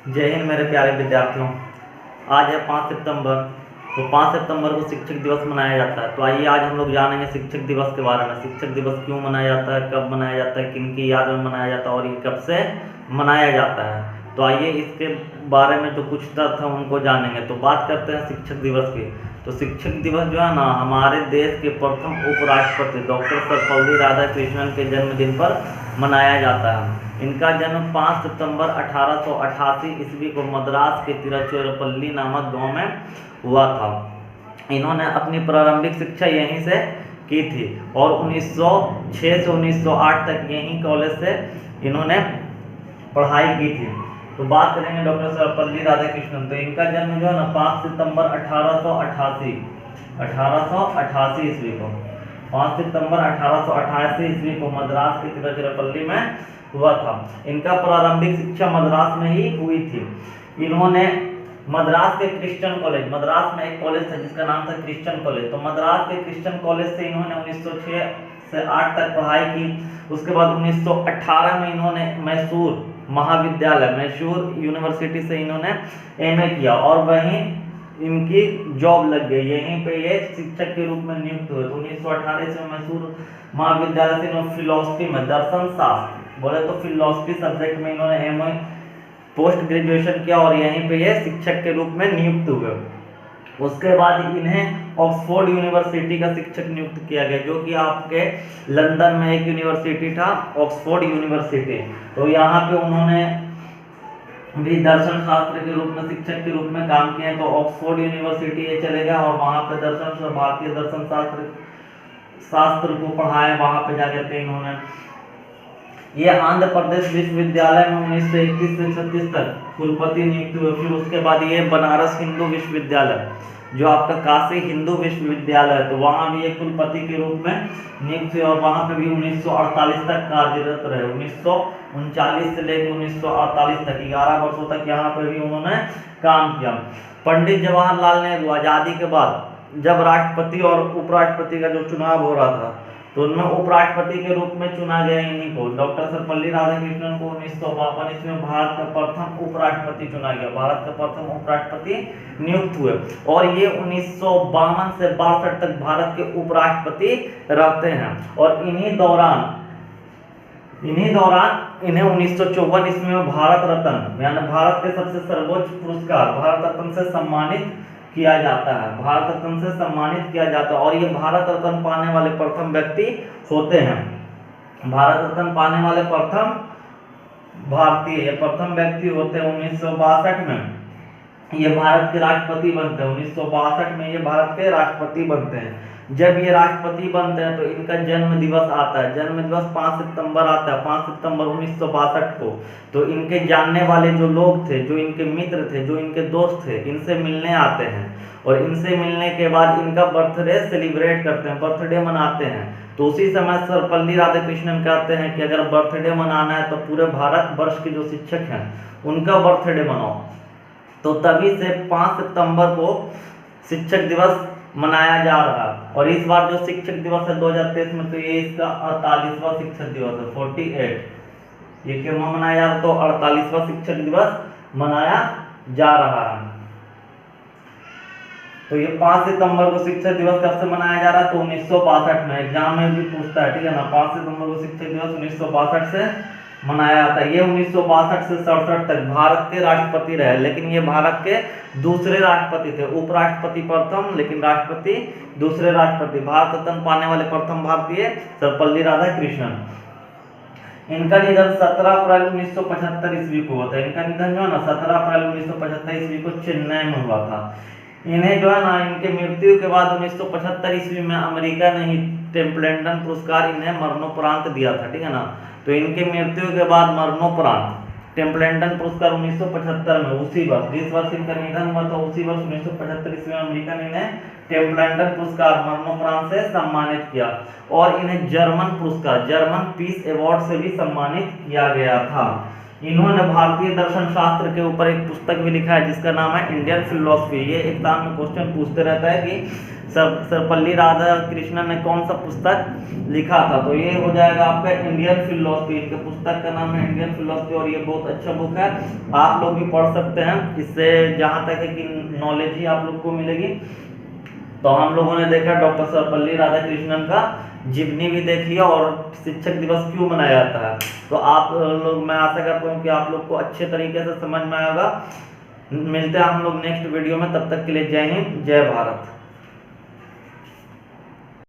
जय हिंद मेरे प्यारे विद्यार्थियों। आज है 5 सितंबर। तो 5 सितंबर को शिक्षक दिवस मनाया जाता है। तो आइए आज हम लोग जानेंगे शिक्षक दिवस के बारे में। शिक्षक दिवस क्यों मनाया जाता है, कब मनाया जाता है, किन की याद में मनाया जाता है और ये कब से मनाया जाता है। तो आइए इसके बारे में जो कुछ तथ्य हैं उनको जानेंगे। तो बात करते हैं शिक्षक दिवस की। तो शिक्षक दिवस जो है ना, हमारे देश के प्रथम उपराष्ट्रपति डॉक्टर सर्वपल्ली राधाकृष्णन के जन्मदिन पर मनाया जाता है। इनका जन्म 5 सितंबर 1888 ईस्वी को मद्रास के तिरुचिरापल्ली नामक गांव में हुआ था। इन्होंने अपनी प्रारंभिक शिक्षा यहीं से की थी और 1906 से 1908 तक यहीं कॉलेज से इन्होंने पढ़ाई की थी। तो बात करेंगे डॉक्टर सर्वपल्ली राधाकृष्णन। तो इनका जन्म जो है ना 5 सितंबर 1888 ईस्वी को 5 सितंबर 1888 ईस्वी को मद्रास के तिरुचिरापल्ली में हुआ था। इनका प्रारंभिक शिक्षा मद्रास में ही हुई थी। इन्होंने मद्रास के क्रिश्चियन कॉलेज, मद्रास में एक कॉलेज था जिसका नाम था क्रिश्चियन कॉलेज, तो मद्रास के क्रिश्चियन कॉलेज से इन्होंने 1906 से 8 तक पढ़ाई की। उसके बाद 1918 में इन्होंने मैसूर महाविद्यालय, मैसूर यूनिवर्सिटी से इन्होंने एमए किया और वहीं इनकी जॉब लग गई। यहीं पे ये शिक्षक के रूप में नियुक्त हुए। तो 1918 से मैसूर महाविद्यालय से इन्होंने फिलोसफी में, दर्शन शास्त्र बोले तो फिलोसफी सब्जेक्ट में इन्होंने एमए पोस्ट ग्रेजुएशन किया और यहीं पे ये शिक्षक के रूप में नियुक्त हुए। उसके बाद इन्हें ऑक्सफोर्ड यूनिवर्सिटी का शिक्षक नियुक्त किया गया, जो कि आपके लंदन में एक यूनिवर्सिटी था, ऑक्सफोर्ड यूनिवर्सिटी। तो यहाँ पे उन्होंने भी दर्शन शास्त्र के रूप में शिक्षक के रूप में काम किए। तो ऑक्सफोर्ड यूनिवर्सिटी ये चले गए और वहाँ पे दर्शन, भारतीय दर्शन शास्त्र को पढ़ाया वहाँ पे जाकर के इन्होंने। ये आंध्र प्रदेश विश्वविद्यालय में 1931 से 36 तक कुलपति नियुक्त हुए। फिर उसके बाद ये बनारस हिंदू विश्वविद्यालय, जो आपका काशी हिंदू विश्वविद्यालय है, तो वहाँ भी एक कुलपति के रूप में नियुक्त हुए और वहाँ पे भी 1948 तक कार्यरत रहे। 1939 से लेकर 1948 तक 11 वर्षों तक यहाँ पे भी उन्होंने काम किया। पंडित जवाहरलाल नेहरू आज़ादी के बाद जब राष्ट्रपति और उपराष्ट्रपति का जो चुनाव हो रहा था, तो उनमें उपराष्ट्रपति के रूप में चुना गया इन्हीं को, डॉक्टर सर्वपल्ली राधाकृष्णन को 1952 ईस्वी में भारत का प्रथम उपराष्ट्रपति चुना गया। भारत का प्रथम उपराष्ट्रपति नियुक्त हुए और ये 1952 से 62 तक भारत के उपराष्ट्रपति रहते हैं। और इन्हीं दौरान इन्हें 1954 ईस्वी में भारत रत्न, यानी भारत के सबसे सर्वोच्च पुरस्कार भारत रत्न से सम्मानित किया जाता है। भारत रत्न से सम्मानित किया जाता है और ये भारत रत्न पाने वाले प्रथम व्यक्ति होते हैं। भारत रत्न पाने वाले प्रथम भारतीय, ये प्रथम व्यक्ति होते हैं। 1962 में ये भारत के राष्ट्रपति बनते हैं। 1962 में ये भारत के राष्ट्रपति बनते हैं। जब ये राष्ट्रपति बनते हैं तो इनका जन्म दिवस आता है। जन्म दिवस 5 सितंबर आता है, 5 सितंबर 1962 को। तो इनके जानने वाले जो लोग थे, जो इनके मित्र थे, जो इनके दोस्त थे, इनसे मिलने आते हैं और इनसे मिलने के बाद इनका बर्थडे सेलिब्रेट करते हैं, बर्थडे मनाते हैं। तो उसी समय सर्वपल्ली राधाकृष्णन कहते हैं कि अगर बर्थडे मनाना है तो पूरे भारत वर्ष के जो शिक्षक हैं उनका बर्थडे मनाओ। तो तभी से 5 सितंबर को शिक्षक दिवस मनाया जा रहा है। और इस बार जो शिक्षक दिवस है 2023 में, तो ये इसका 48वां शिक्षक दिवस है, 48। ये क्यों मनाया जा रहा है? तो 48वां शिक्षक दिवस मनाया जा रहा है। तो ये 5 सितंबर को शिक्षक दिवस कब से मनाया जा रहा है? तो 1962 में, एग्जाम में भी पूछता है, ठीक है ना। 5 सितंबर को शिक्षक दिवस 1962 से मनाया जाता है। ये 1962 से 67 तक भारत के राष्ट्रपति रहे, लेकिन ये भारत के दूसरे राष्ट्रपति थे। उपराष्ट्रपति प्रथम, लेकिन राष्ट्रपति दूसरे राष्ट्रपति। भारत रत्न पाने वाले प्रथम भारतीय सर्वपल्ली राधाकृष्णन। इनका निधन 17 अप्रैल 1975 ईस्वी को हुआ था। इनका निधन जो है ना 17 अप्रैल 1975 ईस्वी को चेन्नई में हुआ था। इन्हें जो है ना, इनके मृत्यु के बाद 1975 ईस्वी में अमेरिका ने ही टेम्पलेटन पुरस्कार इन्हें मरणोपरांत दिया था, ठीक है ना। तो इनके मृत्यु के बाद मरणोपरांत टेम्पलेटन पुरस्कार 1975 में, उसी वर्ष जिस वर्ष इनका निधन हुआ था उसी वर्ष 1975 ईस्वी में अमेरिका ने इन्हें टेम्पलेटन पुरस्कार मरणोपरांत से सम्मानित किया और इन्हें जर्मन पुरस्कार, जर्मन पीस अवार्ड से भी सम्मानित किया गया था। इन्होंने भारतीय दर्शन शास्त्र के ऊपर एक पुस्तक भी लिखा है जिसका नाम है इंडियन फिलोसफी। ये एग्जाम में क्वेश्चन पूछते रहता है कि सर्वपल्ली राधाकृष्णन ने कौन सा पुस्तक लिखा था? तो ये हो जाएगा आपका इंडियन फिलोसफी। इनके पुस्तक का नाम है इंडियन फिलोसफी और ये बहुत अच्छा बुक है, आप लोग भी पढ़ सकते हैं। इससे जहाँ तक है कि नॉलेज ही आप लोग को मिलेगी। तो हम लोगों ने देखा डॉक्टर सर्वपल्ली राधाकृष्णन का जीवनी भी देख लिया और शिक्षक दिवस क्यों मनाया जाता है। तो आप लोग, मैं आशा करता हूँ कि आप लोग को अच्छे तरीके से समझ में आएगा। मिलते हैं हम लोग नेक्स्ट वीडियो में, तब तक के लिए जय हिंद, जय भारत।